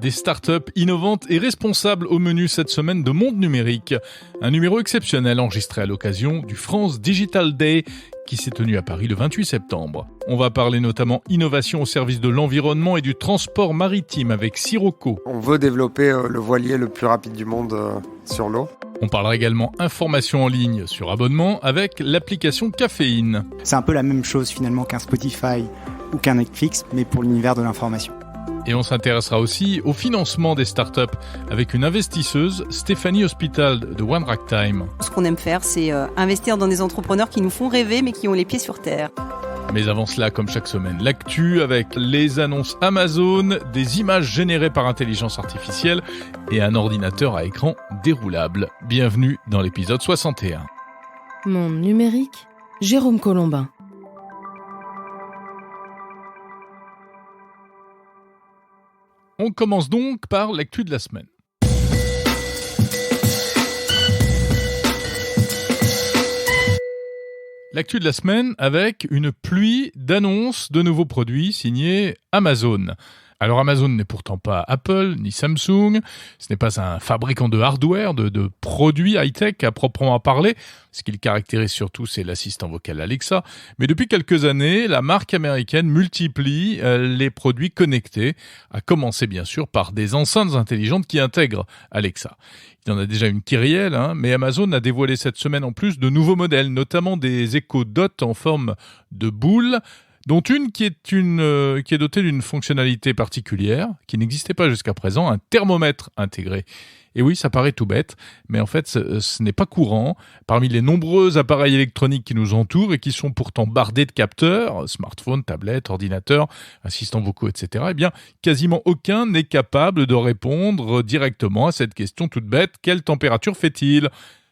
Des startups innovantes et responsables au menu cette semaine de Monde Numérique. Un numéro exceptionnel enregistré à l'occasion du France Digital Day qui s'est tenu à Paris le 28 septembre. On va parler notamment innovation au service de l'environnement et du transport maritime avec Sirocco. On veut développer le voilier le plus rapide du monde sur l'eau. On parlera également information en ligne sur abonnement avec l'application Caféine. C'est un peu la même chose finalement qu'un Spotify ou qu'un Netflix, mais pour l'univers de l'information. Et on s'intéressera aussi au financement des startups avec une investisseuse, Stéphanie Hospital de One Ragtime. Ce qu'on aime faire, c'est investir dans des entrepreneurs qui nous font rêver mais qui ont les pieds sur terre. Mais avant cela, comme chaque semaine, l'actu avec les annonces Amazon, des images générées par intelligence artificielle et un ordinateur à écran déroulable. Bienvenue dans l'épisode 61. Monde numérique, Jérôme Colombin. On commence donc par l'actu de la semaine. L'actu de la semaine avec une pluie d'annonces de nouveaux produits signés Amazon. Alors Amazon n'est pourtant pas Apple ni Samsung, ce n'est pas un fabricant de hardware, de produits high-tech à proprement parler. Ce qui le caractérise surtout, c'est l'assistant vocal Alexa. Mais depuis quelques années, la marque américaine multiplie les produits connectés, à commencer bien sûr par des enceintes intelligentes qui intègrent Alexa. Il y en a déjà une kyrielle, mais Amazon a dévoilé cette semaine en plus de nouveaux modèles, notamment des Echo Dot en forme de boule, dont une qui est dotée d'une fonctionnalité particulière, qui n'existait pas jusqu'à présent, un thermomètre intégré. Et oui, ça paraît tout bête, mais en fait, ce n'est pas courant. Parmi les nombreux appareils électroniques qui nous entourent et qui sont pourtant bardés de capteurs, smartphones, tablettes, ordinateurs, assistants vocaux, etc., eh bien, quasiment aucun n'est capable de répondre directement à cette question toute bête, quelle température fait-il ?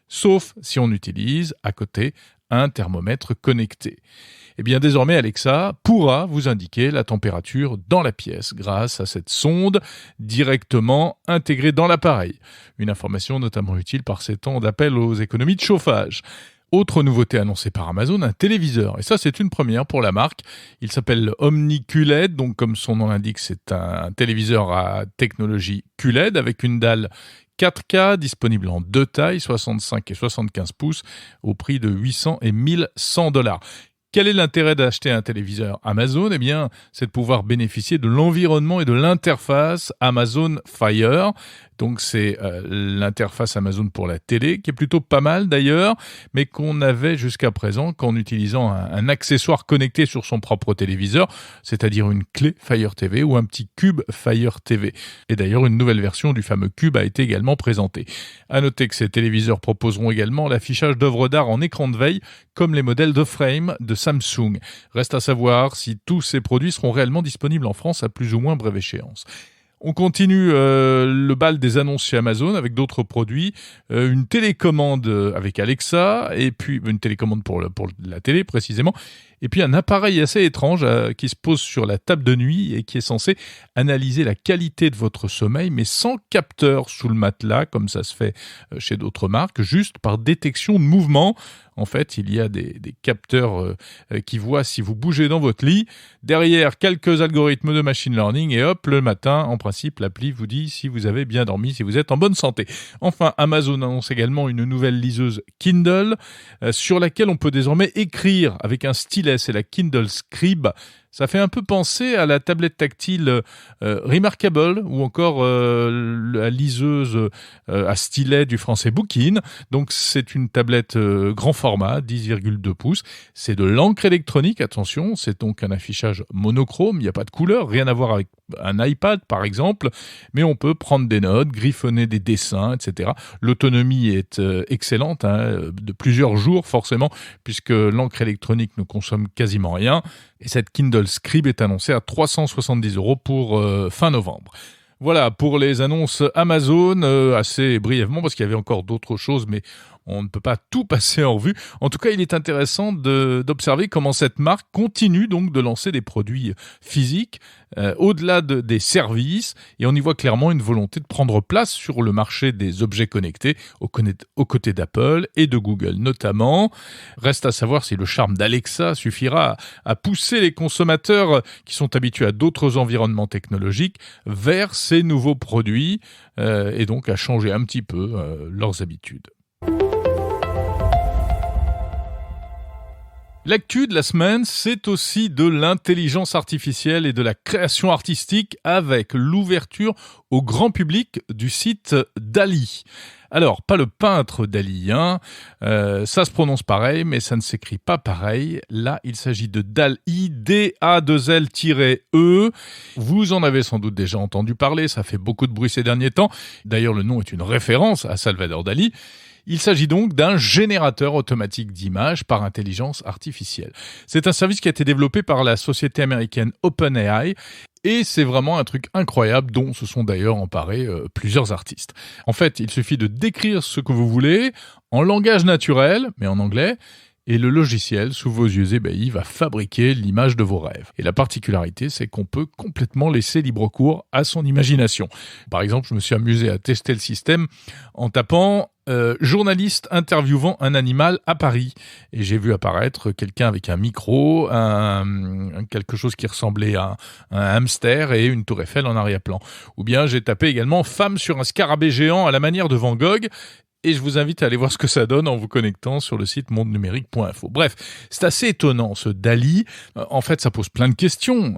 Sauf si on utilise à côté un thermomètre connecté. Eh bien, désormais, Alexa pourra vous indiquer la température dans la pièce grâce à cette sonde directement intégrée dans l'appareil. Une information notamment utile par ces temps d'appel aux économies de chauffage. Autre nouveauté annoncée par Amazon, un téléviseur. Et ça, c'est une première pour la marque. Il s'appelle Omni QLED, donc comme son nom l'indique, c'est un téléviseur à technologie QLED avec une dalle 4K disponible en deux tailles, 65 et 75 pouces, au prix de 800 et 1100 $. Quel est l'intérêt d'acheter un téléviseur Amazon ? Eh bien, c'est de pouvoir bénéficier de l'environnement et de l'interface Amazon Fire. Donc, c'est l'interface Amazon pour la télé, qui est plutôt pas mal d'ailleurs, mais qu'on avait jusqu'à présent qu'en utilisant un accessoire connecté sur son propre téléviseur, c'est-à-dire une clé Fire TV ou un petit cube Fire TV. Et d'ailleurs, une nouvelle version du fameux cube a été également présentée. À noter que ces téléviseurs proposeront également l'affichage d'œuvres d'art en écran de veille, comme les modèles de Frame de Samsung. Reste à savoir si tous ces produits seront réellement disponibles en France à plus ou moins brève échéance. On continue le bal des annonces chez Amazon avec d'autres produits, une télécommande avec Alexa, et puis une télécommande pour la télé précisément, et puis un appareil assez étrange qui se pose sur la table de nuit et qui est censé analyser la qualité de votre sommeil, mais sans capteur sous le matelas, comme ça se fait chez d'autres marques, juste par détection de mouvement. En fait, il y a des capteurs qui voient si vous bougez dans votre lit. Derrière, quelques algorithmes de machine learning et hop, le matin, en principe, l'appli vous dit si vous avez bien dormi, si vous êtes en bonne santé. Enfin, Amazon annonce également une nouvelle liseuse Kindle sur laquelle on peut désormais écrire avec un stylet. C'est la Kindle Scribe. Ça fait un peu penser à la tablette tactile Remarkable ou encore la liseuse à stylet du français Bookin. Donc c'est une tablette grand format, 10,2 pouces. C'est de l'encre électronique, attention, c'est donc un affichage monochrome, il n'y a pas de couleur, rien à voir avec un iPad par exemple, mais on peut prendre des notes, griffonner des dessins, etc. L'autonomie est excellente, de plusieurs jours forcément, puisque l'encre électronique ne consomme quasiment rien. Et cette Kindle Scribe est annoncée à 370 € pour fin novembre. Voilà pour les annonces Amazon, assez brièvement, parce qu'il y avait encore d'autres choses, mais On ne peut pas tout passer en revue. En tout cas, il est intéressant d'observer comment cette marque continue donc de lancer des produits physiques au-delà des services, et on y voit clairement une volonté de prendre place sur le marché des objets connectés aux côtés d'Apple et de Google notamment. Reste à savoir si le charme d'Alexa suffira à pousser les consommateurs qui sont habitués à d'autres environnements technologiques vers ces nouveaux produits et donc à changer un petit peu leurs habitudes. L'actu de la semaine, c'est aussi de l'intelligence artificielle et de la création artistique avec l'ouverture au grand public du site DALL-E. Alors, pas le peintre Dali, ça se prononce pareil, mais ça ne s'écrit pas pareil. Là, il s'agit de DALL-E, D-A-2-L-E. Vous en avez sans doute déjà entendu parler, ça fait beaucoup de bruit ces derniers temps. D'ailleurs, le nom est une référence à Salvador Dali. Il s'agit donc d'un générateur automatique d'images par intelligence artificielle. C'est un service qui a été développé par la société américaine OpenAI et c'est vraiment un truc incroyable dont se sont d'ailleurs emparés plusieurs artistes. En fait, il suffit de décrire ce que vous voulez en langage naturel, mais en anglais, et le logiciel, sous vos yeux ébahis, va fabriquer l'image de vos rêves. Et la particularité, c'est qu'on peut complètement laisser libre cours à son imagination. Par exemple, je me suis amusé à tester le système en tapant journaliste interviewant un animal à Paris. Et j'ai vu apparaître quelqu'un avec un micro, quelque chose qui ressemblait à un hamster et une tour Eiffel en arrière-plan. Ou bien j'ai tapé également femme sur un scarabée géant à la manière de Van Gogh. Et je vous invite à aller voir ce que ça donne en vous connectant sur le site mondenumérique.info. Bref, c'est assez étonnant ce DALL-E. En fait, ça pose plein de questions.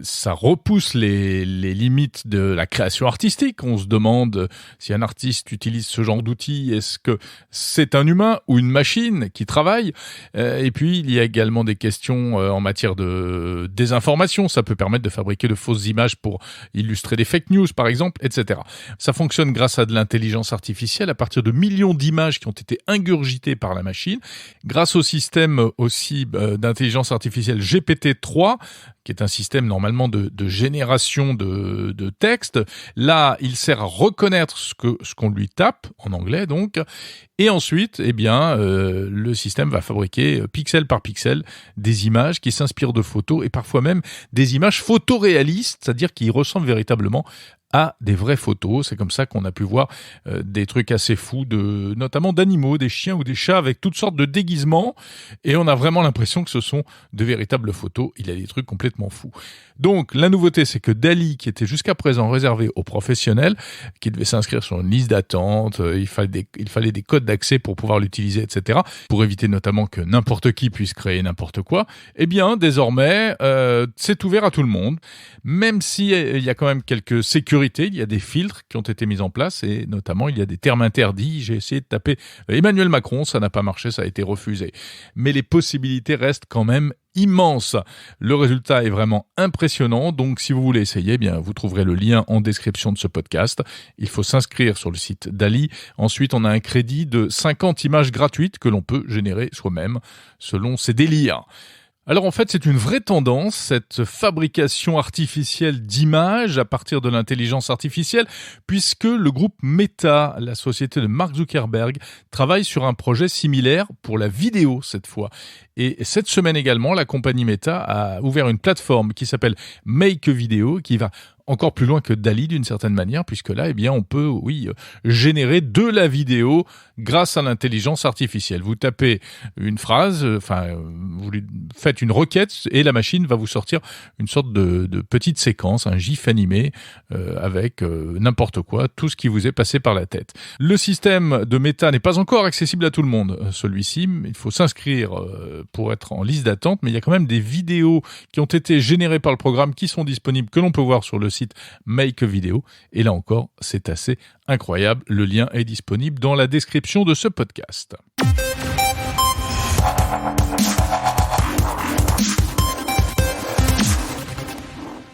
Ça repousse les limites de la création artistique. On se demande si un artiste utilise ce genre d'outils, est-ce que c'est un humain ou une machine qui travaille ? Et puis, il y a également des questions en matière de désinformation. Ça peut permettre de fabriquer de fausses images pour illustrer des fake news, par exemple, etc. Ça fonctionne grâce à de l'intelligence artificielle à partir de millions d'images qui ont été ingurgitées par la machine, grâce au système aussi d'intelligence artificielle GPT-3, qui est un système normalement de génération de texte. Là, il sert à reconnaître ce qu'on lui tape, en anglais donc, et ensuite, le système va fabriquer pixel par pixel des images qui s'inspirent de photos et parfois même des images photoréalistes, c'est-à-dire qui ressemblent véritablement à des vraies photos. C'est comme ça qu'on a pu voir des trucs assez fous, notamment d'animaux, des chiens ou des chats avec toutes sortes de déguisements. Et on a vraiment l'impression que ce sont de véritables photos. Il y a des trucs complètement fous. Donc, la nouveauté, c'est que DALL-E, qui était jusqu'à présent réservé aux professionnels, qui devaient s'inscrire sur une liste d'attente, il fallait des codes d'accès pour pouvoir l'utiliser, etc., pour éviter notamment que n'importe qui puisse créer n'importe quoi, eh bien, désormais, c'est ouvert à tout le monde, même s'il y a quand même quelques sécurités. Il y a des filtres qui ont été mis en place et notamment il y a des termes interdits. J'ai essayé de taper Emmanuel Macron, ça n'a pas marché, ça a été refusé. Mais les possibilités restent quand même immenses. Le résultat est vraiment impressionnant, donc si vous voulez essayer, vous trouverez le lien en description de ce podcast. Il faut s'inscrire sur le site DALL-E. Ensuite, on a un crédit de 50 images gratuites que l'on peut générer soi-même selon ses délires. Alors en fait, c'est une vraie tendance, cette fabrication artificielle d'images à partir de l'intelligence artificielle, puisque le groupe Meta, la société de Mark Zuckerberg, travaille sur un projet similaire pour la vidéo cette fois. Et cette semaine également, la compagnie Meta a ouvert une plateforme qui s'appelle Make Video, qui va encore plus loin que DALL-E d'une certaine manière, puisque là, on peut, générer de la vidéo grâce à l'intelligence artificielle. Vous tapez une phrase, vous lui faites une requête et la machine va vous sortir une sorte de petite séquence, un gif animé avec n'importe quoi, tout ce qui vous est passé par la tête. Le système de Meta n'est pas encore accessible à tout le monde, celui-ci. Il faut s'inscrire pour être en liste d'attente, mais il y a quand même des vidéos qui ont été générées par le programme qui sont disponibles, que l'on peut voir sur le site Make Video. Et là encore, c'est assez incroyable. Le lien est disponible dans la description de ce podcast.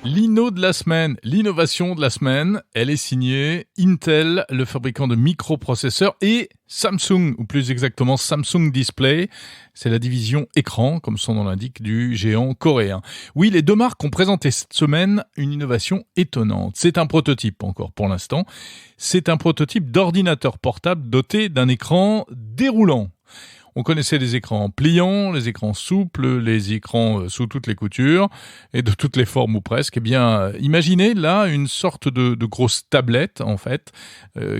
L'Inno de la semaine, l'innovation de la semaine, elle est signée Intel, le fabricant de microprocesseurs, et Samsung, ou plus exactement Samsung Display. C'est la division écran, comme son nom l'indique, du géant coréen. Oui, les deux marques ont présenté cette semaine une innovation étonnante. C'est un prototype encore pour l'instant. C'est un prototype d'ordinateur portable doté d'un écran déroulant. On connaissait les écrans pliants, les écrans souples, les écrans sous toutes les coutures et de toutes les formes ou presque. Eh bien, imaginez là une sorte de grosse tablette en fait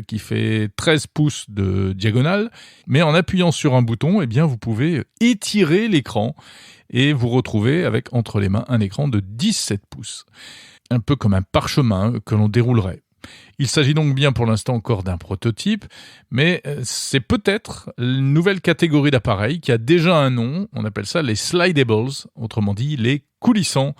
qui fait 13 pouces de diagonale, mais en appuyant sur un bouton, eh bien vous pouvez étirer l'écran et vous retrouver avec entre les mains un écran de 17 pouces. Un peu comme un parchemin que l'on déroulerait. Il s'agit donc bien pour l'instant encore d'un prototype, mais c'est peut-être une nouvelle catégorie d'appareils qui a déjà un nom, on appelle ça les slidables, autrement dit les coulissants,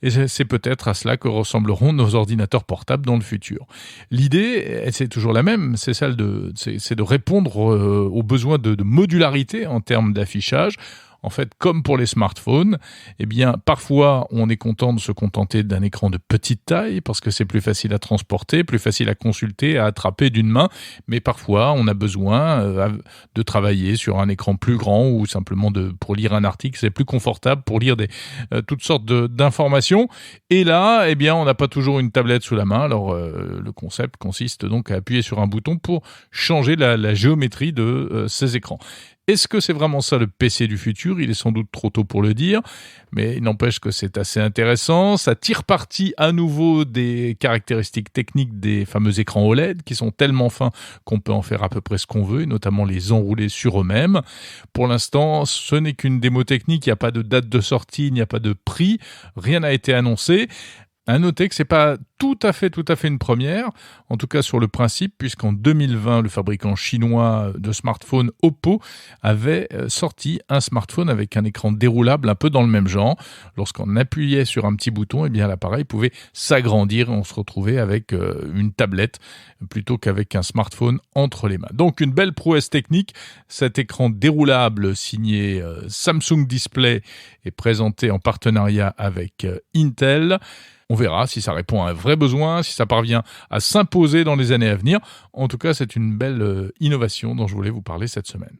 et c'est peut-être à cela que ressembleront nos ordinateurs portables dans le futur. L'idée, c'est toujours la même, c'est celle de répondre aux besoins de modularité en termes d'affichage. En fait, comme pour les smartphones, eh bien, parfois, on est content de se contenter d'un écran de petite taille parce que c'est plus facile à transporter, plus facile à consulter, à attraper d'une main. Mais parfois, on a besoin de travailler sur un écran plus grand ou simplement pour lire un article. C'est plus confortable pour lire toutes sortes d'informations. Et là, eh bien, on n'a pas toujours une tablette sous la main. Alors, le concept consiste donc à appuyer sur un bouton pour changer la géométrie de ces écrans. Est-ce que c'est vraiment ça le PC du futur ? Il est sans doute trop tôt pour le dire, mais il n'empêche que c'est assez intéressant. Ça tire parti à nouveau des caractéristiques techniques des fameux écrans OLED qui sont tellement fins qu'on peut en faire à peu près ce qu'on veut, et notamment les enrouler sur eux-mêmes. Pour l'instant, ce n'est qu'une démo technique, il n'y a pas de date de sortie, il n'y a pas de prix, rien n'a été annoncé. À noter que c'est pas tout à fait une première, en tout cas sur le principe, puisqu'en 2020, le fabricant chinois de smartphones Oppo avait sorti un smartphone avec un écran déroulable un peu dans le même genre. Lorsqu'on appuyait sur un petit bouton, eh bien l'appareil pouvait s'agrandir et on se retrouvait avec une tablette plutôt qu'avec un smartphone entre les mains. Donc une belle prouesse technique. Cet écran déroulable signé Samsung Display est présenté en partenariat avec Intel. On verra si ça répond à un vrai besoin, si ça parvient à s'imposer dans les années à venir. En tout cas, c'est une belle innovation dont je voulais vous parler cette semaine.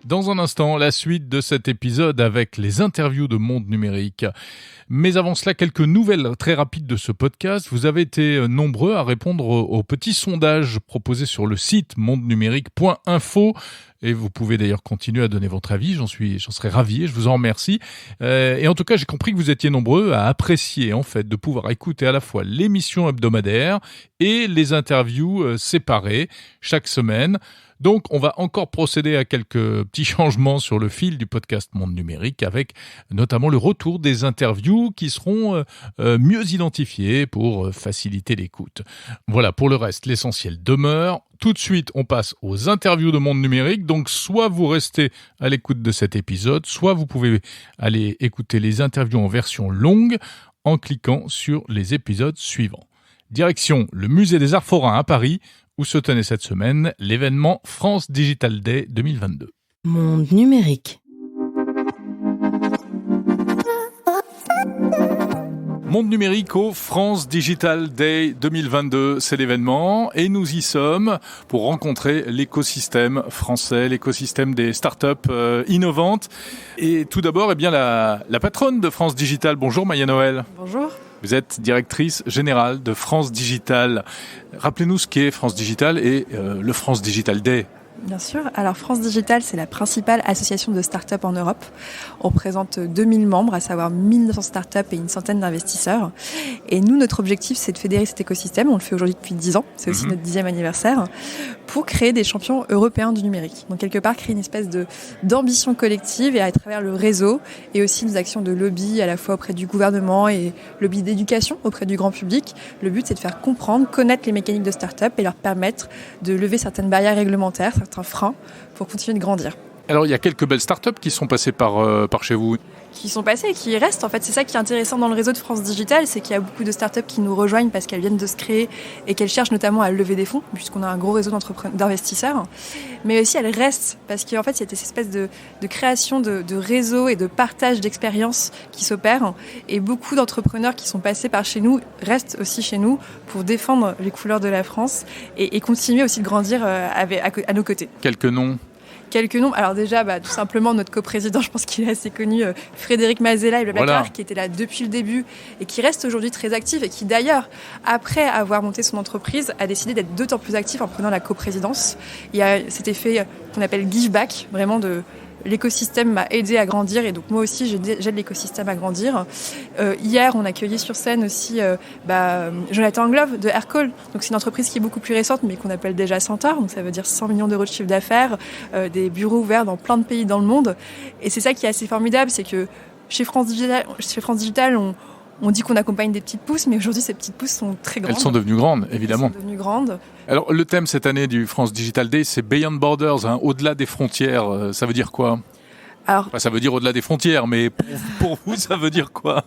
Dans un instant, la suite de cet épisode avec les interviews de Monde Numérique. Mais avant cela, quelques nouvelles très rapides de ce podcast. Vous avez été nombreux à répondre au petit sondage proposé sur le site mondenumérique.info. Et vous pouvez d'ailleurs continuer à donner votre avis. J'en serais ravi et je vous en remercie. Et en tout cas, j'ai compris que vous étiez nombreux à apprécier, en fait, de pouvoir écouter à la fois l'émission hebdomadaire et les interviews séparées chaque semaine. Donc, on va encore procéder à quelques petits changements sur le fil du podcast Monde Numérique avec notamment le retour des interviews qui seront mieux identifiées pour faciliter l'écoute. Voilà, pour le reste, l'essentiel demeure. Tout de suite, on passe aux interviews de Monde Numérique. Donc, soit vous restez à l'écoute de cet épisode, soit vous pouvez aller écouter les interviews en version longue en cliquant sur les épisodes suivants. Direction le Musée des Arts Forains à Paris, où se tenait cette semaine l'événement France Digital Day 2022. Monde numérique. Monde numérique au France Digital Day 2022, c'est l'événement et nous y sommes pour rencontrer l'écosystème français, l'écosystème des startups innovantes. Et tout d'abord, eh bien la patronne de France Digital. Bonjour Maya Noël. Bonjour. Vous êtes directrice générale de France Digital. Rappelez-nous ce qu'est France Digital et le France Digital Day. Bien sûr. Alors France Digital, c'est la principale association de start-up en Europe. On représente 2000 membres, à savoir 1900 start-up et une centaine d'investisseurs. Et nous, notre objectif, c'est de fédérer cet écosystème. On le fait aujourd'hui depuis 10 ans. C'est aussi notre 10e anniversaire. Pour créer des champions européens du numérique. Donc quelque part, créer une espèce d'ambition collective et à travers le réseau et aussi nos actions de lobby à la fois auprès du gouvernement et lobby d'éducation auprès du grand public. Le but, c'est de faire comprendre, connaître les mécaniques de start-up et leur permettre de lever certaines barrières réglementaires, certains freins pour continuer de grandir. Alors, il y a quelques belles startups qui sont passées par chez vous. qui sont passées et qui restent. En fait, c'est ça qui est intéressant dans le réseau de France Digital, c'est qu'il y a beaucoup de startups qui nous rejoignent parce qu'elles viennent de se créer et qu'elles cherchent notamment à lever des fonds, puisqu'on a un gros réseau d'investisseurs. Mais aussi, elles restent parce qu'en fait, il y a cette espèce de création de réseau et de partage d'expériences qui s'opèrent. Et beaucoup d'entrepreneurs qui sont passés par chez nous restent aussi chez nous pour défendre les couleurs de la France et continuer aussi de grandir à nos côtés. Quelques noms. Alors déjà, tout simplement, notre coprésident, je pense qu'il est assez connu, Frédéric Mazella et Blablacar, Voilà. qui était là depuis le début et qui reste aujourd'hui très actif et qui d'ailleurs, après avoir monté son entreprise, a décidé d'être d'autant plus actif en prenant la coprésidence. Il y a cet effet qu'on appelle give back, vraiment l'écosystème m'a aidé à grandir et donc moi aussi j'aide l'écosystème à grandir. Hier on accueillait sur scène aussi Jonathan Glove de Aircall. Donc c'est une entreprise qui est beaucoup plus récente mais qu'on appelle déjà Centaure, donc ça veut dire 100 millions d'euros de chiffre d'affaires, des bureaux ouverts dans plein de pays dans le monde. Et c'est ça qui est assez formidable, c'est que chez France Digital on dit qu'on accompagne des petites pousses, mais aujourd'hui ces petites pousses sont très grandes. Elles sont devenues grandes, évidemment. Elles sont devenues grandes. Alors, le thème cette année du France Digital Day, c'est Beyond Borders, au-delà des frontières. Ça veut dire quoi ? Alors, Ça veut dire au-delà des frontières, mais pour vous, ça veut dire quoi ?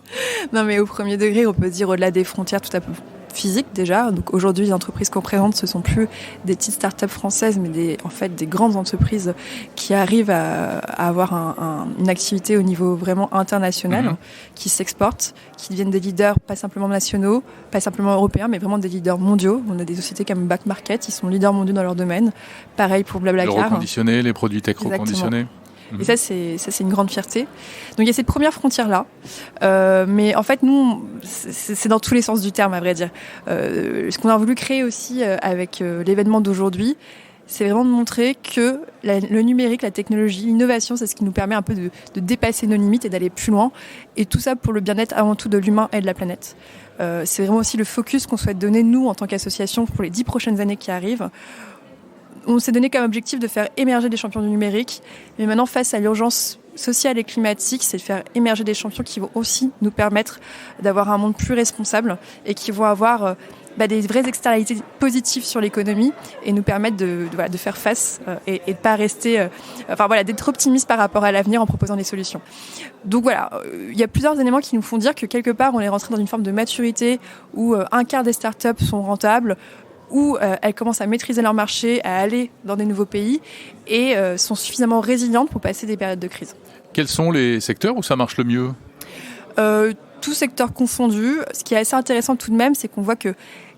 non, mais au premier degré, on peut dire au-delà des frontières tout à fait physiques déjà. Donc aujourd'hui, les entreprises qu'on présente, ce sont plus des petites startups françaises, mais des grandes entreprises qui arrivent à avoir une activité au niveau vraiment international, qui s'exportent, qui deviennent des leaders pas simplement nationaux, pas simplement européens, mais vraiment des leaders mondiaux. On a des sociétés comme Back Market, ils sont leaders mondiaux dans leur domaine. Pareil pour Le Blablacar. reconditionné, les produits tech reconditionnés. Et ça, c'est une grande fierté. Donc, il y a cette première frontière-là. Mais en fait, nous, c'est dans tous les sens du terme, à vrai dire. Ce qu'on a voulu créer aussi avec l'événement d'aujourd'hui, c'est vraiment de montrer que le numérique, la technologie, l'innovation, c'est ce qui nous permet un peu de dépasser nos limites et d'aller plus loin. Et tout ça pour le bien-être avant tout de l'humain et de la planète. C'est vraiment aussi le focus qu'on souhaite donner, nous, en tant qu'association, pour les 10 prochaines années qui arrivent. On s'est donné comme objectif de faire émerger des champions du numérique. Mais maintenant, face à l'urgence sociale et climatique, c'est de faire émerger des champions qui vont aussi nous permettre d'avoir un monde plus responsable et qui vont avoir des vraies externalités positives sur l'économie et nous permettre de faire face et de pas rester... d'être optimiste par rapport à l'avenir en proposant des solutions. Donc voilà, il y a plusieurs éléments qui nous font dire que quelque part, on est rentré dans une forme de maturité où un quart des startups sont rentables, où elles commencent à maîtriser leur marché, à aller dans des nouveaux pays et sont suffisamment résilientes pour passer des périodes de crise. Quels sont les secteurs où ça marche le mieux ? Tout secteur confondu. Ce qui est assez intéressant tout de même, c'est qu'on voit que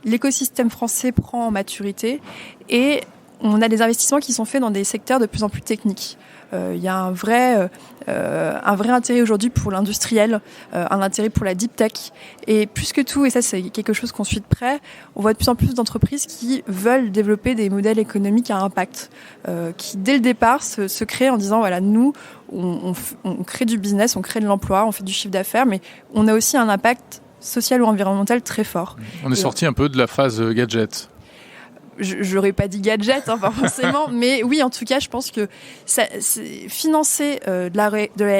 l'écosystème français prend en maturité et on a des investissements qui sont faits dans des secteurs de plus en plus techniques. Il y a un vrai intérêt aujourd'hui pour l'industriel, un intérêt pour la deep tech. Et plus que tout, et ça c'est quelque chose qu'on suit de près, on voit de plus en plus d'entreprises qui veulent développer des modèles économiques à impact, qui dès le départ se créent en disant voilà, nous on crée du business, on crée de l'emploi, on fait du chiffre d'affaires, mais on a aussi un impact social ou environnemental très fort. On est sorti un peu de la phase gadget. J'aurais pas dit gadget, pas forcément, mais oui, en tout cas, je pense que financer de la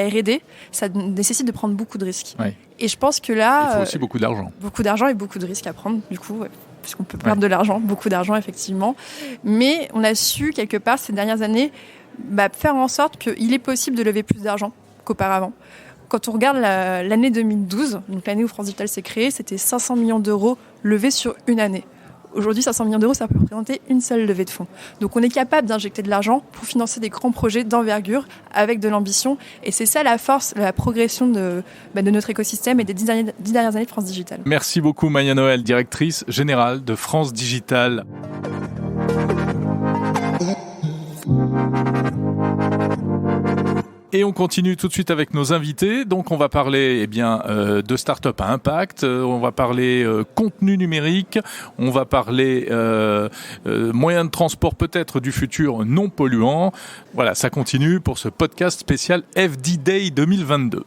R&D, ça nécessite de prendre beaucoup de risques. Ouais. Et je pense que là... Il faut aussi beaucoup d'argent. Beaucoup d'argent et beaucoup de risques à prendre, du coup, puisqu'on peut perdre de l'argent, beaucoup d'argent, effectivement. Mais on a su, quelque part, ces dernières années, faire en sorte qu'il est possible de lever plus d'argent qu'auparavant. Quand on regarde l'année 2012, donc l'année où France Digital s'est créée, c'était 500 millions d'euros levés sur une année. Aujourd'hui, 500 millions d'euros, ça peut représenter une seule levée de fonds. Donc on est capable d'injecter de l'argent pour financer des grands projets d'envergure avec de l'ambition. Et c'est ça la force, la progression de notre écosystème et des 10 dernières années de France Digital. Merci beaucoup Maya Noël, directrice générale de France Digital. Et on continue tout de suite avec nos invités. Donc on va parler de start-up à impact, on va parler contenu numérique, on va parler moyens de transport peut-être du futur non polluant. Voilà, ça continue pour ce podcast spécial FD Day 2022.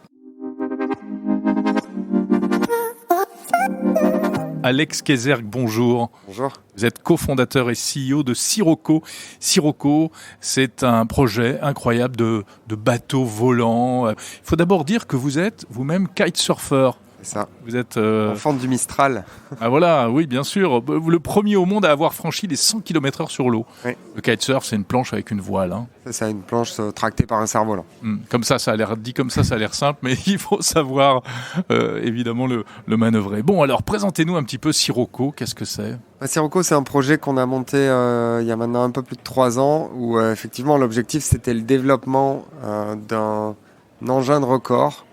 Alex Kézergue, bonjour. Bonjour. Vous êtes cofondateur et CEO de Sirocco. Sirocco, c'est un projet incroyable de bateaux volants. Il faut d'abord dire que vous êtes vous-même kitesurfer. ça. Vous êtes... Enfant du Mistral. Ah voilà, oui, bien sûr. Le premier au monde à avoir franchi les 100 km/h sur l'eau. Oui. Le kitesurf, c'est une planche avec une voile. Hein. C'est ça, une planche tractée par un cerf-volant. Comme ça a l'air dit comme ça a l'air simple, mais il faut savoir évidemment le manœuvrer. Bon, alors présentez-nous un petit peu Sirocco. Qu'est-ce que c'est ? Sirocco, c'est un projet qu'on a monté il y a maintenant un peu plus de 3 ans, où effectivement l'objectif c'était le développement d'un engin de record.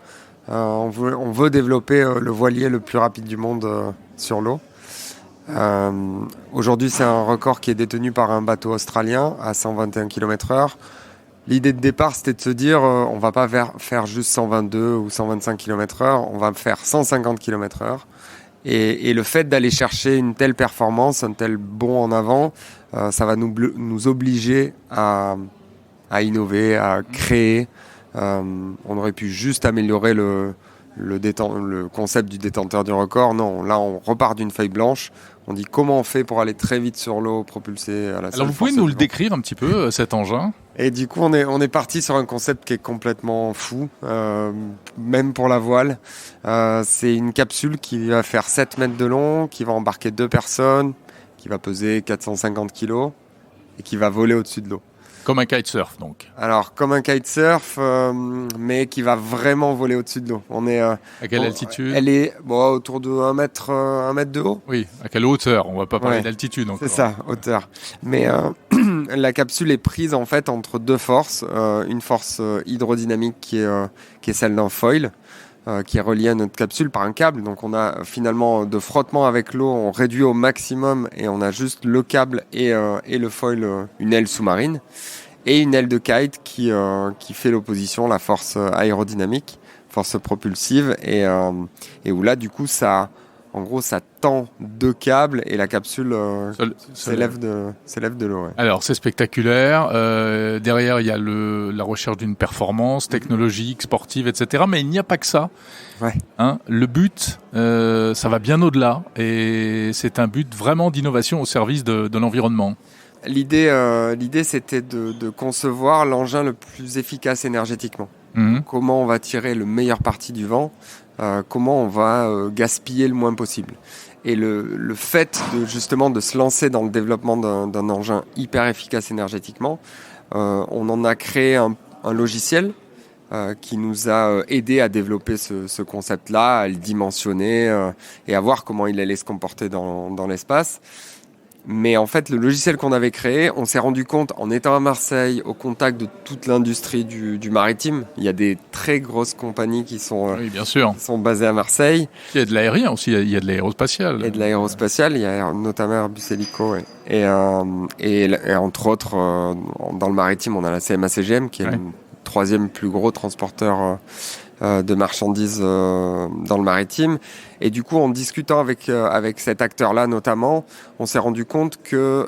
On veut développer le voilier le plus rapide du monde sur l'eau. Aujourd'hui, c'est un record qui est détenu par un bateau australien à 121 km/h. L'idée de départ, c'était de se dire on va pas faire juste 122 ou 125 km/h, on va faire 150 km/h. Et le fait d'aller chercher une telle performance, un tel bond en avant, ça va nous obliger à innover, à créer. On aurait pu juste améliorer le concept du détenteur du record. Non, là on repart d'une feuille blanche. On dit comment on fait pour aller très vite sur l'eau, propulsé à la seule Alors vous pouvez force nous du le vent. décrire un petit peu, cet engin ? Et du coup, on est parti sur un concept qui est complètement fou, même pour la voile. C'est une capsule qui va faire 7 mètres de long, qui va embarquer 2 personnes, qui va peser 450 kilos et qui va voler au-dessus de l'eau. Comme un kitesurf, donc. Alors, comme un kitesurf, mais qui va vraiment voler au-dessus de l'eau. On est, À quelle altitude ? Elle est autour de 1 mètre de haut. Oui, à quelle hauteur ? On va pas parler Ouais. d'altitude encore. C'est ça, hauteur. Mais la capsule est prise en fait entre 2 forces. Une force hydrodynamique qui est celle d'un foil, qui est relié à notre capsule par un câble. Donc on a finalement de frottement avec l'eau, on réduit au maximum et on a juste le câble et le foil, une aile sous-marine. Et une aile de kite qui fait l'opposition, la force aérodynamique, force propulsive, et où là, du coup, ça tend 2 câbles et la capsule s'élève de l'eau. Ouais. Alors, c'est spectaculaire. Derrière, il y a la recherche d'une performance technologique, sportive, etc. Mais il n'y a pas que ça. Ouais. Hein, le but, ça va bien au-delà. Et c'est un but vraiment d'innovation au service de l'environnement. L'idée, c'était de concevoir l'engin le plus efficace énergétiquement. Comment on va tirer le meilleur parti du vent, comment on va gaspiller le moins possible. Et le fait de se lancer dans le développement d'un engin hyper efficace énergétiquement, on en a créé un logiciel qui nous a aidé à développer ce concept-là, à le dimensionner et à voir comment il allait se comporter dans l'espace. Mais en fait, le logiciel qu'on avait créé, on s'est rendu compte, en étant à Marseille, au contact de toute l'industrie du maritime, il y a des très grosses compagnies qui sont, Oui, bien sûr. qui sont basées à Marseille. Il y a de l'aérien aussi, il y a de l'aérospatial. Et de l'aérospatial, il y a notamment Airbus Hélico. Et entre autres, dans le maritime, on a la CMA-CGM, qui est le 3e plus gros transporteur de marchandises dans le maritime. Et du coup, en discutant avec cet acteur-là notamment, on s'est rendu compte que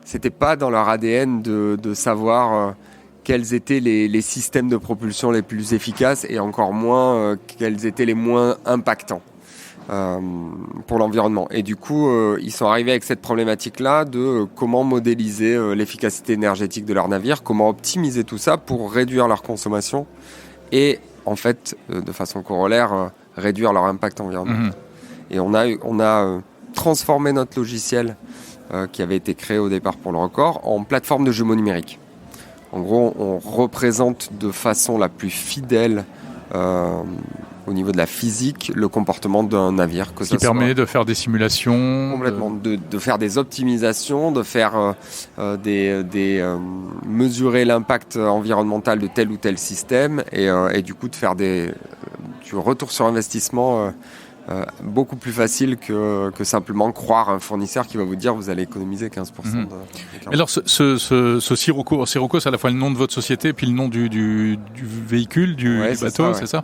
c'était pas dans leur ADN de savoir quels étaient les systèmes de propulsion les plus efficaces et encore moins quels étaient les moins impactants pour l'environnement. Et du coup, ils sont arrivés avec cette problématique-là de comment modéliser l'efficacité énergétique de leur navire, comment optimiser tout ça pour réduire leur consommation et en fait, de façon corollaire, réduire leur impact environnemental. Et on a transformé notre logiciel qui avait été créé au départ pour le record en plateforme de jumeaux numériques. En gros, on représente de façon la plus fidèle au niveau de la physique le comportement d'un navire. Ce qui permet de faire des simulations. Complètement, de faire des optimisations, de faire mesurer l'impact environnemental de tel ou tel système et du coup de faire du retour sur investissement beaucoup plus facile que simplement croire un fournisseur qui va vous dire vous allez économiser 15%. Alors ce Sirocco, c'est à la fois le nom de votre société et puis le nom du véhicule, du bateau, c'est ça,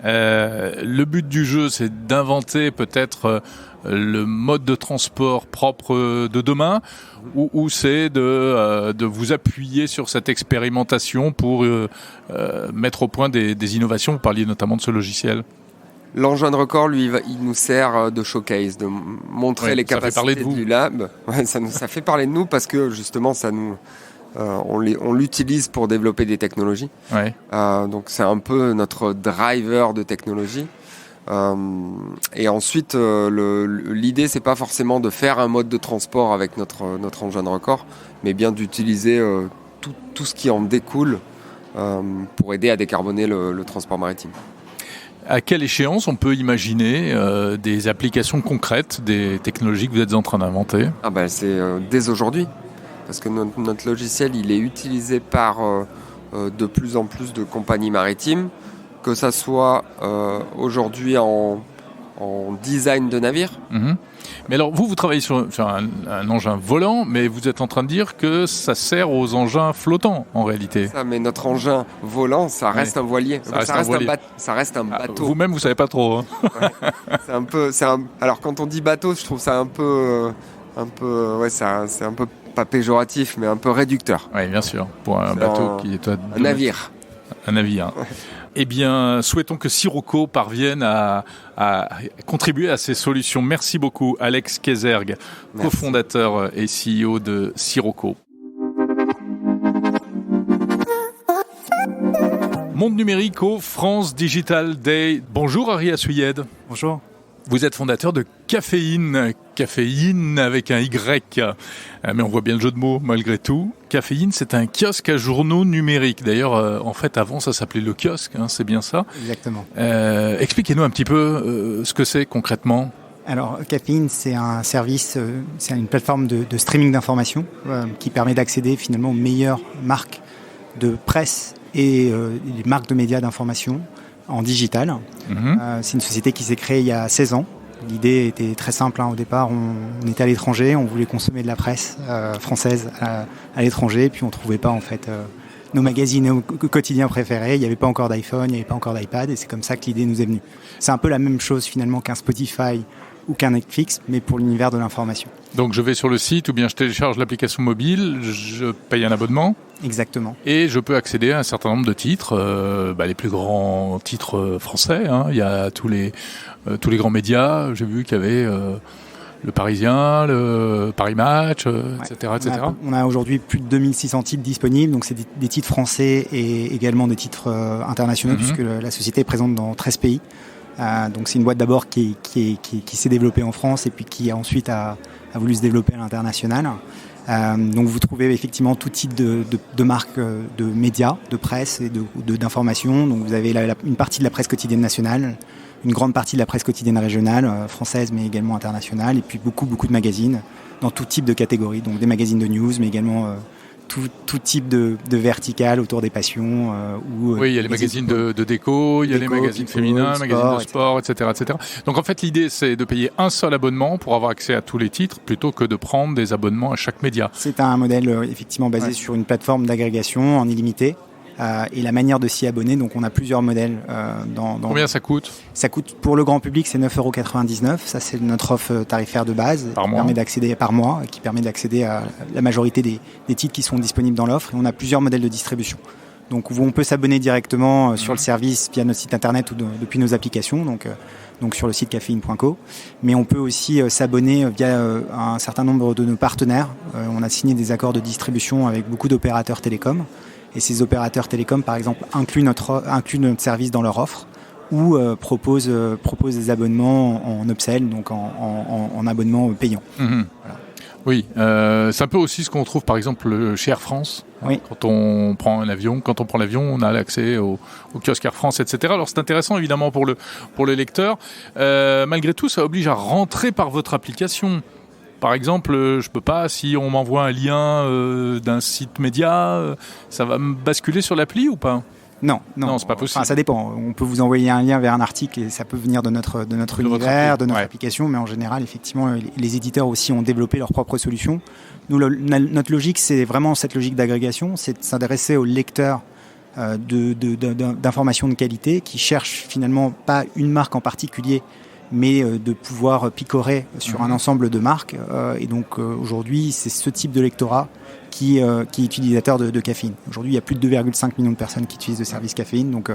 le but du jeu, c'est d'inventer peut-être le mode de transport propre de demain ou c'est de vous appuyer sur cette expérimentation pour mettre au point des innovations. Vous parliez notamment de ce logiciel. L'engin de record, lui, il nous sert de showcase, de montrer les capacités du lab. Ouais, ça fait parler de nous parce que justement, on l'utilise pour développer des technologies. Ouais. Donc c'est un peu notre driver de technologie. Et ensuite, l'idée, c'est pas forcément de faire un mode de transport avec notre engin de record, mais bien d'utiliser tout ce qui en découle pour aider à décarboner le transport maritime. À quelle échéance on peut imaginer des applications concrètes des technologies que vous êtes en train d'inventer ? C'est dès aujourd'hui, parce que notre logiciel, il est utilisé par de plus en plus de compagnies maritimes, que ça soit aujourd'hui en design de navire. Mais alors, vous travaillez sur un engin volant, mais vous êtes en train de dire que ça sert aux engins flottants, en réalité. Mais notre engin volant, ça reste un voilier. Ça reste un bateau. Vous-même, vous savez pas trop. Alors, quand on dit bateau, je trouve ça c'est un peu pas péjoratif, mais un peu réducteur. Oui, bien sûr. Pour un bateau qui est un navire. Un navire. Eh bien, souhaitons que Sirocco parvienne à contribuer à ces solutions. Merci beaucoup, Alex Kézergue, cofondateur et CEO de Sirocco. Monde numérique au France Digital Day. Bonjour, Ari Assouyed. Bonjour. Vous êtes fondateur de Caféine avec un Y, mais on voit bien le jeu de mots malgré tout. Caféine, c'est un kiosque à journaux numériques. D'ailleurs, en fait, avant, ça s'appelait le kiosque, c'est bien ça ? Exactement. Expliquez-nous un petit peu ce que c'est concrètement. Alors, Caféine, c'est un service, c'est une plateforme de streaming d'informations qui permet d'accéder finalement aux meilleures marques de presse et les marques de médias d'information en digital. C'est une société qui s'est créée il y a 16 ans. L'idée était très simple. Au départ, on était à l'étranger, on voulait consommer de la presse française à l'étranger, puis on trouvait pas en fait nos magazines quotidiens préférés. Il n'y avait pas encore d'iPhone, il n'y avait pas encore d'iPad, et c'est comme ça que l'idée nous est venue. C'est un peu la même chose finalement qu'un Spotify ou qu'un Netflix, mais pour l'univers de l'information. Donc je vais sur le site ou bien je télécharge l'application mobile, je paye un abonnement. Exactement. Et je peux accéder à un certain nombre de titres, les plus grands titres français. Il y a tous les grands médias. J'ai vu qu'il y avait le Parisien, le Paris Match, etc. On a aujourd'hui plus de 2600 titres disponibles, donc c'est des titres français et également des titres internationaux, puisque la société est présente dans 13 pays. Donc c'est une boîte d'abord qui s'est développée en France et puis qui ensuite a voulu se développer à l'international. Donc vous trouvez effectivement tout type de marques de médias, de presse et d'information. Donc vous avez une partie de la presse quotidienne nationale, une grande partie de la presse quotidienne régionale, française mais également internationale, et puis beaucoup de magazines dans tout type de catégories. Donc des magazines de news, mais également tout type de verticale autour des passions. Oui, il y a les magazines de déco, il y a les magazines féminins, magazines de sport, etc. Donc en fait, l'idée, c'est de payer un seul abonnement pour avoir accès à tous les titres, plutôt que de prendre des abonnements à chaque média. C'est un modèle effectivement basé sur une plateforme d'agrégation en illimité. Et la manière de s'y abonner, donc on a plusieurs modèles. Combien ça coûte ? Ça coûte pour le grand public, c'est 9,99 €. Ça, c'est notre offre tarifaire de base par mois. Permet d'accéder par mois, qui permet d'accéder à la majorité des titres qui sont disponibles dans l'offre. Et on a plusieurs modèles de distribution. Donc on peut s'abonner directement sur le service via notre site internet ou depuis nos applications. Donc sur le site caféine.co. Mais on peut aussi s'abonner via un certain nombre de nos partenaires. On a signé des accords de distribution avec beaucoup d'opérateurs télécoms. Et ces opérateurs télécoms, par exemple, incluent notre service dans leur offre ou proposent des abonnements en upsell, donc en abonnement payant. Voilà. Oui, c'est un peu aussi ce qu'on trouve, par exemple, chez Air France. Oui. Quand on prend l'avion, on a l'accès au kiosque Air France, etc. Alors c'est intéressant, évidemment, pour le lecteur. Malgré tout, ça oblige à rentrer par votre application. Par exemple, je peux pas, si on m'envoie un lien d'un site média, ça va me basculer sur l'appli ou pas ? Non, c'est pas possible. Enfin, ça dépend. On peut vous envoyer un lien vers un article et ça peut venir de notre univers, de notre application, mais en général, effectivement, les éditeurs aussi ont développé leurs propres solutions. Nous, notre logique, c'est vraiment cette logique d'agrégation, c'est de s'adresser aux lecteurs d'informations de qualité qui cherchent finalement pas une marque en particulier, mais de pouvoir picorer sur un ensemble de marques. Et donc aujourd'hui, c'est ce type de lectorat qui est utilisateur de Caféine. Aujourd'hui, il y a plus de 2,5 millions de personnes qui utilisent le service Caféine. Donc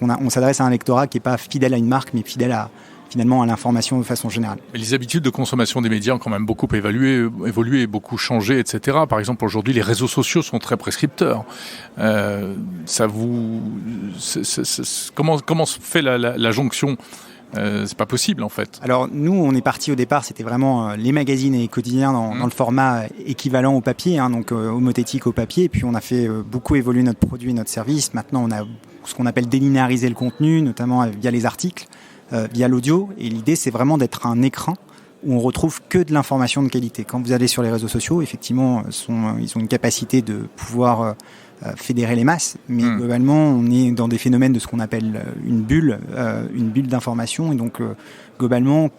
on s'adresse à un lectorat qui n'est pas fidèle à une marque, mais fidèle à l'information de façon générale. Mais les habitudes de consommation des médias ont quand même beaucoup évolué, beaucoup changé, etc. Par exemple, aujourd'hui, les réseaux sociaux sont très prescripteurs. Comment se fait la jonction C'est pas possible en fait. Alors nous, on est parti au départ, c'était vraiment les magazines et les quotidiens dans le format équivalent au papier, donc homothétique au papier. Et puis on a fait beaucoup évoluer notre produit et notre service. Maintenant, on a ce qu'on appelle délinéariser le contenu, notamment via les articles, via l'audio. Et l'idée, c'est vraiment d'être un écran où on retrouve que de l'information de qualité. Quand vous allez sur les réseaux sociaux, effectivement, ils ont une capacité de pouvoir fédérer les masses, mais globalement, on est dans des phénomènes de ce qu'on appelle une bulle d'information, et donc globalement,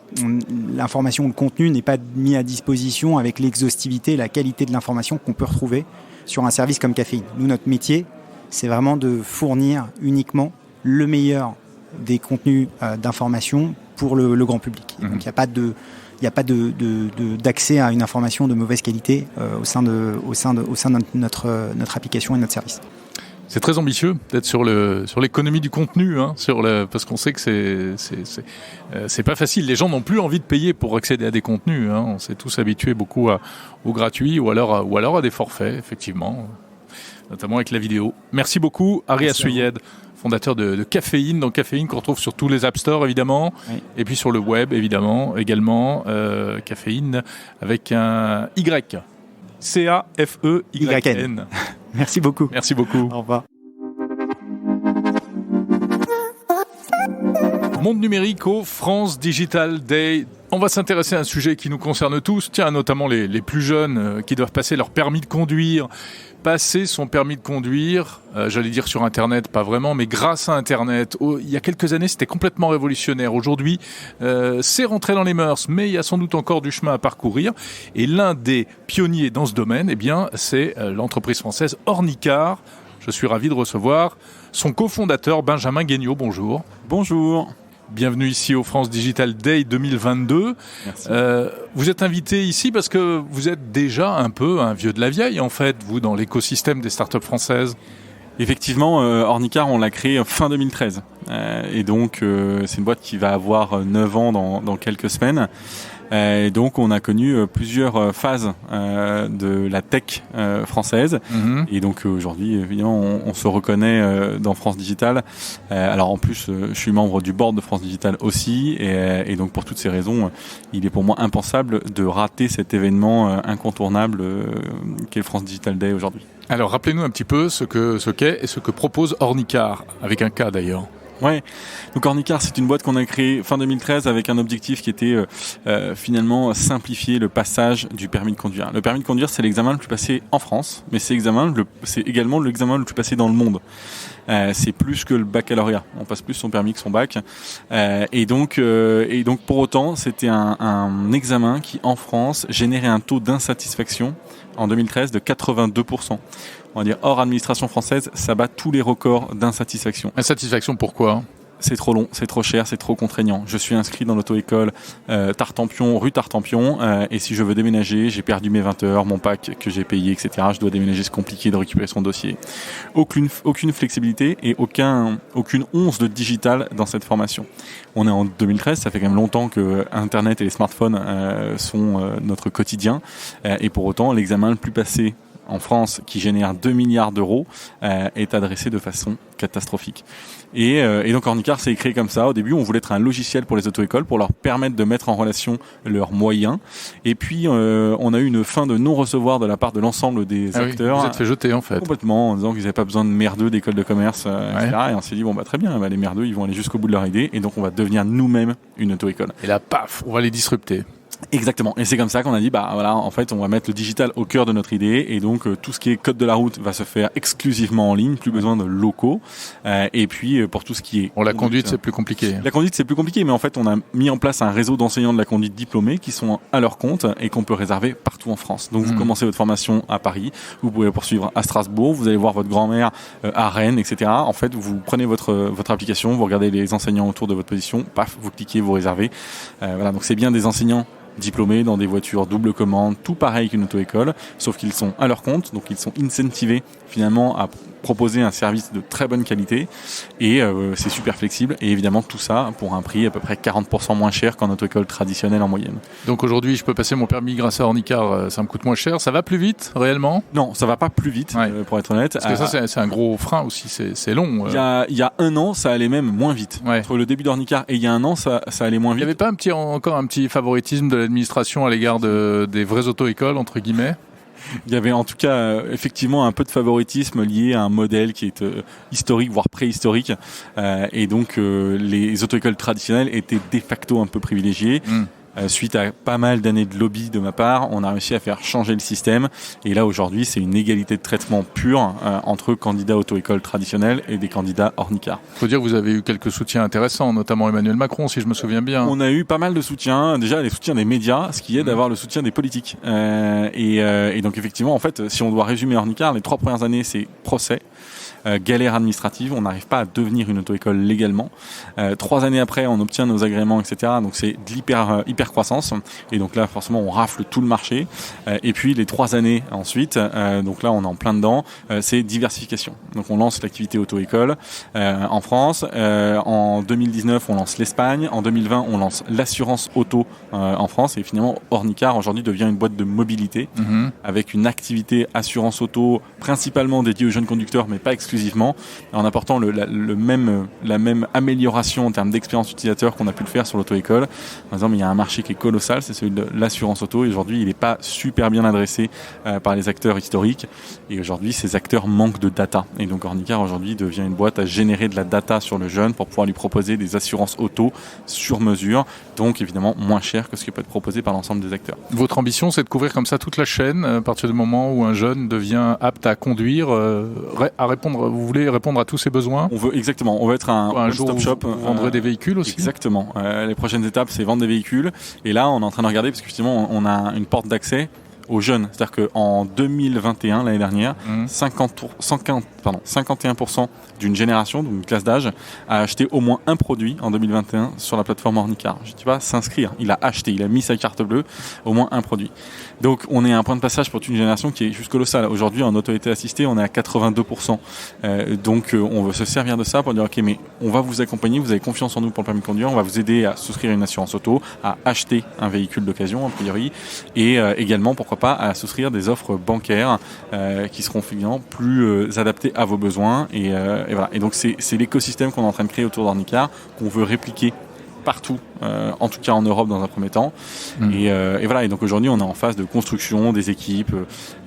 l'information, le contenu n'est pas mis à disposition avec l'exhaustivité, la qualité de l'information qu'on peut retrouver sur un service comme Caféine. Nous, notre métier, c'est vraiment de fournir uniquement le meilleur des contenus d'information pour le grand public. Donc il n'y a pas d'accès à une information de mauvaise qualité au sein de notre application et notre service. C'est très ambitieux d'être sur l'économie du contenu, parce qu'on sait que c'est pas facile. Les gens n'ont plus envie de payer pour accéder à des contenus. On s'est tous habitués beaucoup au gratuit ou alors à des forfaits, effectivement, notamment avec la vidéo. Merci beaucoup, Ari Assuyed, fondateur de Caféine, donc Caféine qu'on retrouve sur tous les App Store évidemment, et puis sur le web évidemment également, Caféine avec un Y, C-A-F-E-Y-N. Merci beaucoup. Merci beaucoup. Au revoir. Monde numérique au France Digital Day. On va s'intéresser à un sujet qui nous concerne tous, notamment les plus jeunes qui doivent passer leur permis de conduire. Passer son permis de conduire, j'allais dire sur Internet, pas vraiment, mais grâce à Internet. Il y a quelques années, c'était complètement révolutionnaire. Aujourd'hui, c'est rentré dans les mœurs, mais il y a sans doute encore du chemin à parcourir. Et l'un des pionniers dans ce domaine, c'est l'entreprise française Ornicar. Je suis ravi de recevoir son cofondateur Benjamin Guignot. Bonjour. Bonjour. Bienvenue ici au France Digital Day 2022. Merci. Vous êtes invité ici parce que vous êtes déjà un peu un vieux de la vieille, en fait, vous, dans l'écosystème des startups françaises. Effectivement, Ornicar, on l'a créé fin 2013. Et donc, c'est une boîte qui va avoir 9 ans dans quelques semaines. Et donc, on a connu plusieurs phases de la tech française. Et donc, aujourd'hui, évidemment, on se reconnaît dans France Digital. Alors, en plus, je suis membre du board de France Digital aussi. Et donc, pour toutes ces raisons, il est pour moi impensable de rater cet événement incontournable qu'est le France Digital Day aujourd'hui. Alors, rappelez-nous un petit peu ce qu'est et ce que propose Ornicar, avec un K d'ailleurs. Ouais. Donc Ornicar, c'est une boîte qu'on a créée fin 2013 avec un objectif qui était finalement simplifier le passage du permis de conduire. Le permis de conduire, c'est l'examen le plus passé en France, mais c'est également l'examen le plus passé dans le monde. C'est plus que le baccalauréat. On passe plus son permis que son bac. Et donc pour autant, c'était un examen qui en France générait un taux d'insatisfaction en 2013 de 82%. On va dire hors administration française, ça bat tous les records d'insatisfaction. Insatisfaction pourquoi ? C'est trop long, c'est trop cher, c'est trop contraignant. Je suis inscrit dans l'auto-école Tartampion, rue Tartampion, et si je veux déménager, j'ai perdu mes 20 heures, mon pack que j'ai payé, etc. Je dois déménager, c'est compliqué de récupérer son dossier. Aucune flexibilité et aucune once de digital dans cette formation. On est en 2013, ça fait quand même longtemps que Internet et les smartphones sont notre quotidien, et pour autant, l'examen le plus passé en France, qui génère 2 milliards d'euros, est adressé de façon catastrophique. Et donc Ornicar s'est créé comme ça. Au début, on voulait être un logiciel pour les auto-écoles, pour leur permettre de mettre en relation leurs moyens. Et puis, on a eu une fin de non-recevoir de la part de l'ensemble des acteurs. Vous êtes fait jeter, en fait. Complètement, en disant qu'ils n'avaient pas besoin de merdeux d'écoles de commerce, etc. Et on s'est dit, très bien, les merdeux, ils vont aller jusqu'au bout de leur idée. Et donc, on va devenir nous-mêmes une auto-école. Et là, paf, on va les disrupter. Exactement. Et c'est comme ça qu'on a dit, en fait, on va mettre le digital au cœur de notre idée. Et donc, tout ce qui est code de la route va se faire exclusivement en ligne, plus besoin de locaux. Et puis, pour tout ce qui est... la conduite, c'est plus compliqué. La conduite, c'est plus compliqué. Mais en fait, on a mis en place un réseau d'enseignants de la conduite diplômés qui sont à leur compte et qu'on peut réserver partout en France. Donc, vous commencez votre formation à Paris. Vous pouvez la poursuivre à Strasbourg. Vous allez voir votre grand-mère à Rennes, etc. En fait, vous prenez votre application, vous regardez les enseignants autour de votre position. Paf, vous cliquez, vous réservez. Donc, c'est bien des enseignants diplômés dans des voitures double commande, tout pareil qu'une auto-école, sauf qu'ils sont à leur compte, donc ils sont incentivés finalement à proposer un service de très bonne qualité et c'est super flexible et évidemment tout ça pour un prix à peu près 40% moins cher qu'en auto-école traditionnelle en moyenne. Donc aujourd'hui, je peux passer mon permis grâce à Ornicar, ça me coûte moins cher. Ça va plus vite, réellement ? Non, ça va pas plus vite, pour être honnête. Parce que ça, c'est un gros frein aussi, c'est long. Il y a un an, ça allait même moins vite. Ouais. Entre le début d'Ornicar et il y a un an, ça allait moins Il vite. n'y avait pas encore un petit favoritisme de l'administration à l'égard des vraies auto-écoles, entre guillemets ? Il y avait en tout cas effectivement un peu de favoritisme lié à un modèle qui est historique, voire préhistorique. Et donc les auto-écoles traditionnelles étaient de facto un peu privilégiées. Suite à pas mal d'années de lobby de ma part, on a réussi à faire changer le système. Et là, aujourd'hui, c'est une égalité de traitement pure entre candidats auto-école traditionnels et des candidats Ornicar. Il faut dire que vous avez eu quelques soutiens intéressants, notamment Emmanuel Macron, si je me souviens bien. On a eu pas mal de soutien, déjà les soutiens des médias, ce qui aide à avoir le soutien des politiques. Et donc effectivement, en fait, si on doit résumer Ornicar, les 3 premières années, c'est procès. Galère administrative, on n'arrive pas à devenir une auto-école légalement. 3 années après, on obtient nos agréments, etc. Donc c'est de hyper croissance. Et donc là, forcément, on rafle tout le marché. Et puis les 3 années ensuite, donc là, on est en plein dedans. C'est diversification. Donc on lance l'activité auto-école en France. En 2019, on lance l'Espagne. En 2020, on lance l'assurance auto en France. Et finalement, Ornicar aujourd'hui devient une boîte de mobilité avec une activité assurance auto principalement dédiée aux jeunes conducteurs, mais pas exclusivement, en apportant la même amélioration en termes d'expérience utilisateur qu'on a pu le faire sur l'auto-école. Par exemple, il y a un marché qui est colossal, c'est celui de l'assurance auto, et aujourd'hui, il n'est pas super bien adressé par les acteurs historiques, et aujourd'hui, ces acteurs manquent de data. Et donc, Ornicar, aujourd'hui, devient une boîte à générer de la data sur le jeune pour pouvoir lui proposer des assurances auto sur mesure, donc évidemment moins cher que ce qui peut être proposé par l'ensemble des acteurs. Votre ambition, c'est de couvrir comme ça toute la chaîne, à partir du moment où un jeune devient apte à conduire, vous voulez répondre à tous ses besoins ? On veut être un stop shop. Vous vendrez des véhicules aussi ? Exactement. Les prochaines étapes, c'est vendre des véhicules. Et là, on est en train de regarder, parce que justement, on a une porte d'accès aux jeunes. C'est-à-dire qu'en 2021, l'année dernière, 51% d'une génération, donc une classe d'âge, a acheté au moins un produit en 2021 sur la plateforme Ornicar. Je ne dis pas s'inscrire, il a acheté, il a mis sa carte bleue, au moins un produit. Donc on est à un point de passage pour toute une génération qui est juste colossal. Aujourd'hui, en autorité assistée, on est à 82%. Donc on veut se servir de ça pour dire ok, mais on va vous accompagner, vous avez confiance en nous pour le permis de conduire, on va vous aider à souscrire une assurance auto, à acheter un véhicule d'occasion a priori, et également pourquoi pas à souscrire des offres bancaires qui seront finalement plus adaptées à vos besoins. Et voilà. Et donc c'est l'écosystème qu'on est en train de créer autour d'Ornicar, qu'on veut répliquer partout, en tout cas en Europe dans un premier temps. Et voilà. Et donc aujourd'hui, on est en phase de construction des équipes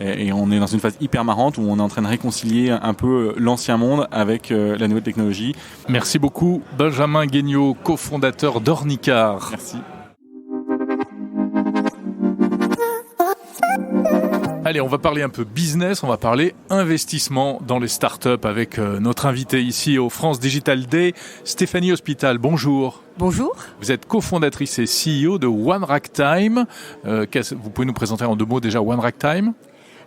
et on est dans une phase hyper marrante où on est en train de réconcilier un peu l'ancien monde avec la nouvelle technologie. Merci beaucoup, Benjamin Guignot, cofondateur d'Ornicar. Merci. Allez, on va parler un peu business, on va parler investissement dans les startups avec notre invité ici au France Digital Day, Stéphanie Hospital. Bonjour. Bonjour. Vous êtes cofondatrice et CEO de One Racktime. Vous pouvez nous présenter en 2 mots déjà One Racktime ?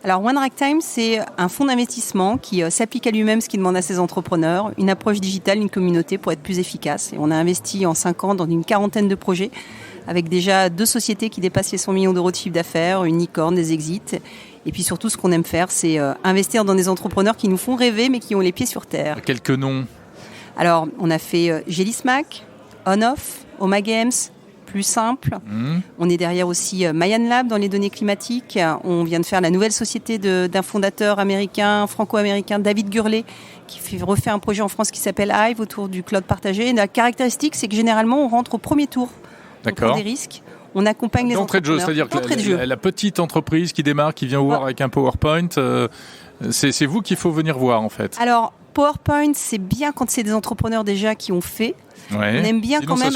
Alors One Racktime, c'est un fonds d'investissement qui s'applique à lui-même ce qu'il demande à ses entrepreneurs, une approche digitale, une communauté pour être plus efficace. Et on a investi en 5 ans dans une 40aine de projets avec déjà 2 sociétés qui dépassent les 100 millions d'euros de chiffre d'affaires, une licorne, des exits. Et puis surtout, ce qu'on aime faire, c'est investir dans des entrepreneurs qui nous font rêver, mais qui ont les pieds sur terre. Quelques noms. Alors, on a fait Gélismac, On-Off, Oma Games, Plus Simple. On est derrière aussi Mayan Lab dans les données climatiques. On vient de faire la nouvelle société d'un fondateur américain, franco-américain, David Gurley, qui refait un projet en France qui s'appelle Hive autour du cloud partagé. Et la caractéristique, c'est que généralement, on rentre au premier tour. D'accord. On prend des risques. On accompagne les d'entrée entrepreneurs. de jeu, c'est-à-dire que la petite entreprise qui démarre, qui vient vous voir avec un PowerPoint, c'est vous qu'il faut venir voir en fait. Alors, PowerPoint, c'est bien quand c'est des entrepreneurs déjà qui ont fait. Ouais. On aime bien Sinon, quand même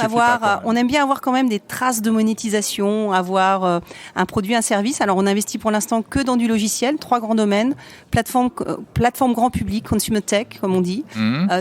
on aime bien avoir quand même des traces de monétisation, avoir un produit, un service. Alors on investit pour l'instant que dans du logiciel, 3 grands domaines, plateforme grand public, consumer tech comme on dit,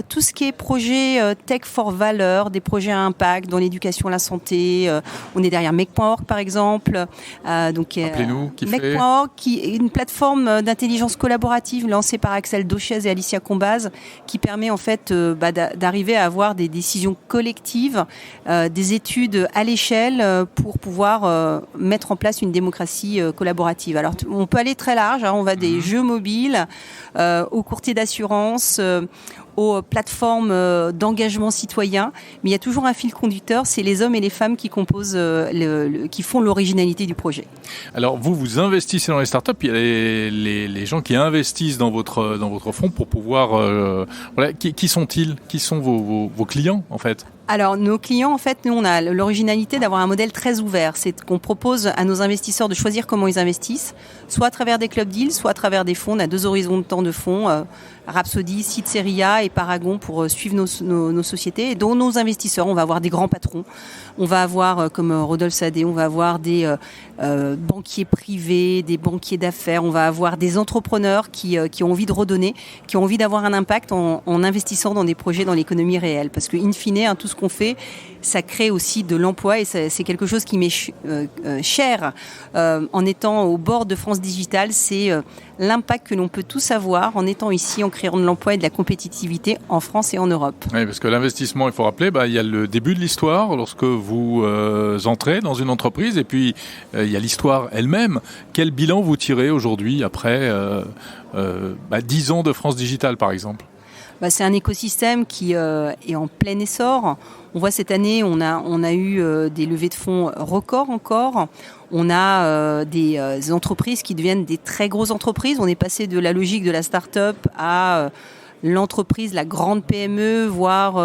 tout ce qui est projet tech for valeur, des projets à impact dans l'éducation, la santé. On est derrière Make.org par exemple. Appelez-nous, Make.org, qui est une plateforme d'intelligence collaborative lancée par Axel Dochez et Alicia Combaz, qui permet en fait d'arriver à avoir des décisions vision collective, des études à l'échelle pour pouvoir mettre en place une démocratie collaborative. Alors on peut aller très large, on va des jeux mobiles aux courtiers d'assurance, aux plateformes d'engagement citoyen, mais il y a toujours un fil conducteur, c'est les hommes et les femmes qui composent, qui font l'originalité du projet. Alors vous investissez dans les startups, il y a les gens qui investissent dans votre fonds pour pouvoir... voilà, qui sont-ils ? Qui sont vos clients en fait ? Alors, nos clients, en fait, nous, on a l'originalité d'avoir un modèle très ouvert. C'est qu'on propose à nos investisseurs de choisir comment ils investissent, soit à travers des club deals, soit à travers des fonds. On a 2 horizons de temps de fonds, Rhapsody, Seed-Seria et Paragon pour suivre nos sociétés. Et dont nos investisseurs, on va avoir des grands patrons. On va avoir, comme Rodolphe Sadé, on va avoir des banquiers privés, des banquiers d'affaires. On va avoir des entrepreneurs qui ont envie de redonner, qui ont envie d'avoir un impact en investissant dans des projets dans l'économie réelle. Parce que, in fine, tout ce qu'on fait, ça crée aussi de l'emploi et c'est quelque chose qui m'est cher en étant au bord de France Digital, c'est l'impact que l'on peut tous avoir en étant ici, en créant de l'emploi et de la compétitivité en France et en Europe. Oui, parce que l'investissement, il faut rappeler, il y a le début de l'histoire lorsque vous entrez dans une entreprise et puis il y a l'histoire elle-même. Quel bilan vous tirez aujourd'hui après 10 ans de France Digital par exemple ? C'est un écosystème qui est en plein essor. On voit cette année, on a eu des levées de fonds records encore. On a des entreprises qui deviennent des très grosses entreprises. On est passé de la logique de la start-up à l'entreprise, la grande PME, voire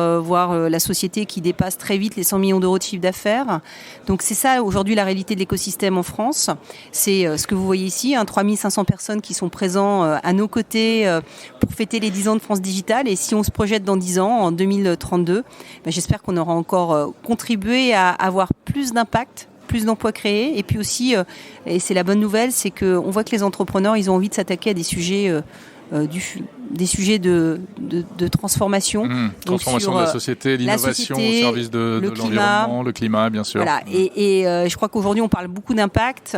la société qui dépasse très vite les 100 millions d'euros de chiffre d'affaires. Donc c'est ça aujourd'hui la réalité de l'écosystème en France. C'est ce que vous voyez ici, 3500 personnes qui sont présentes à nos côtés pour fêter les 10 ans de France Digital. Et si on se projette dans 10 ans, en 2032, j'espère qu'on aura encore contribué à avoir plus d'impact, plus d'emplois créés. Et puis aussi, et c'est la bonne nouvelle, c'est qu'on voit que les entrepreneurs, ils ont envie de s'attaquer à des sujets des sujets de transformation. Transformation de la société, l'innovation au service de l'environnement, le climat, bien sûr. Voilà. Et je crois qu'aujourd'hui, on parle beaucoup d'impact,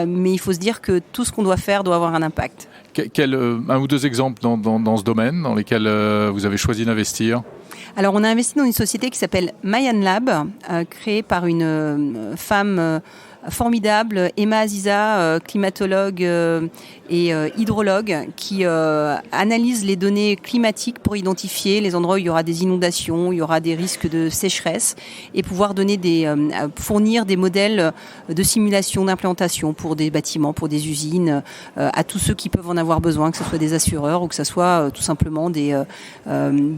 mais il faut se dire que tout ce qu'on doit faire doit avoir un impact. Un ou 2 exemples dans ce domaine dans lesquels vous avez choisi d'investir ? Alors, on a investi dans une société qui s'appelle Mayan Lab, créée par une femme formidable, Emma Aziza, climatologue et hydrologue, qui analyse les données climatiques pour identifier les endroits où il y aura des inondations, il y aura des risques de sécheresse, et pouvoir fournir des modèles de simulation d'implantation pour des bâtiments, pour des usines, à tous ceux qui peuvent en avoir besoin, que ce soit des assureurs ou que ce soit tout simplement des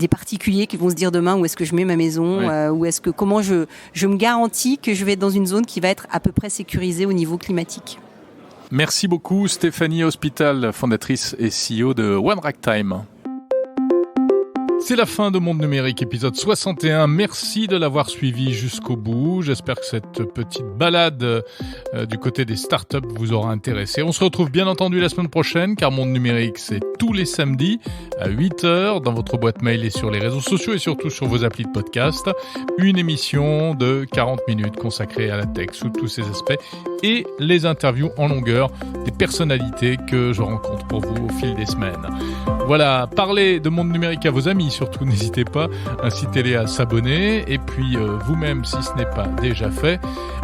particuliers qui vont se dire demain où est-ce que je mets ma maison, comment je me garantis que je vais être dans une zone qui va être à peu près sécurisée au niveau climatique. Merci beaucoup Stéphanie Hospital, fondatrice et CEO de One Ragtime. C'est la fin de Monde Numérique, épisode 61. Merci de l'avoir suivi jusqu'au bout. J'espère que cette petite balade du côté des startups vous aura intéressé. On se retrouve bien entendu la semaine prochaine, car Monde Numérique, c'est tous les samedis à 8h dans votre boîte mail et sur les réseaux sociaux et surtout sur vos applis de podcast. Une émission de 40 minutes consacrée à la tech sous tous ses aspects et les interviews en longueur des personnalités que je rencontre pour vous au fil des semaines. Voilà, parlez de Monde Numérique à vos amis, surtout n'hésitez pas, incitez-les à s'abonner et puis vous-même, si ce n'est pas déjà fait,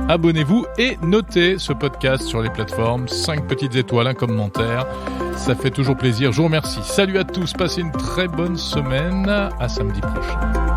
abonnez-vous et notez ce podcast sur les plateformes, 5 petites étoiles, un commentaire, ça fait toujours plaisir, je vous remercie. Salut à tous, passez une très bonne semaine, à samedi prochain.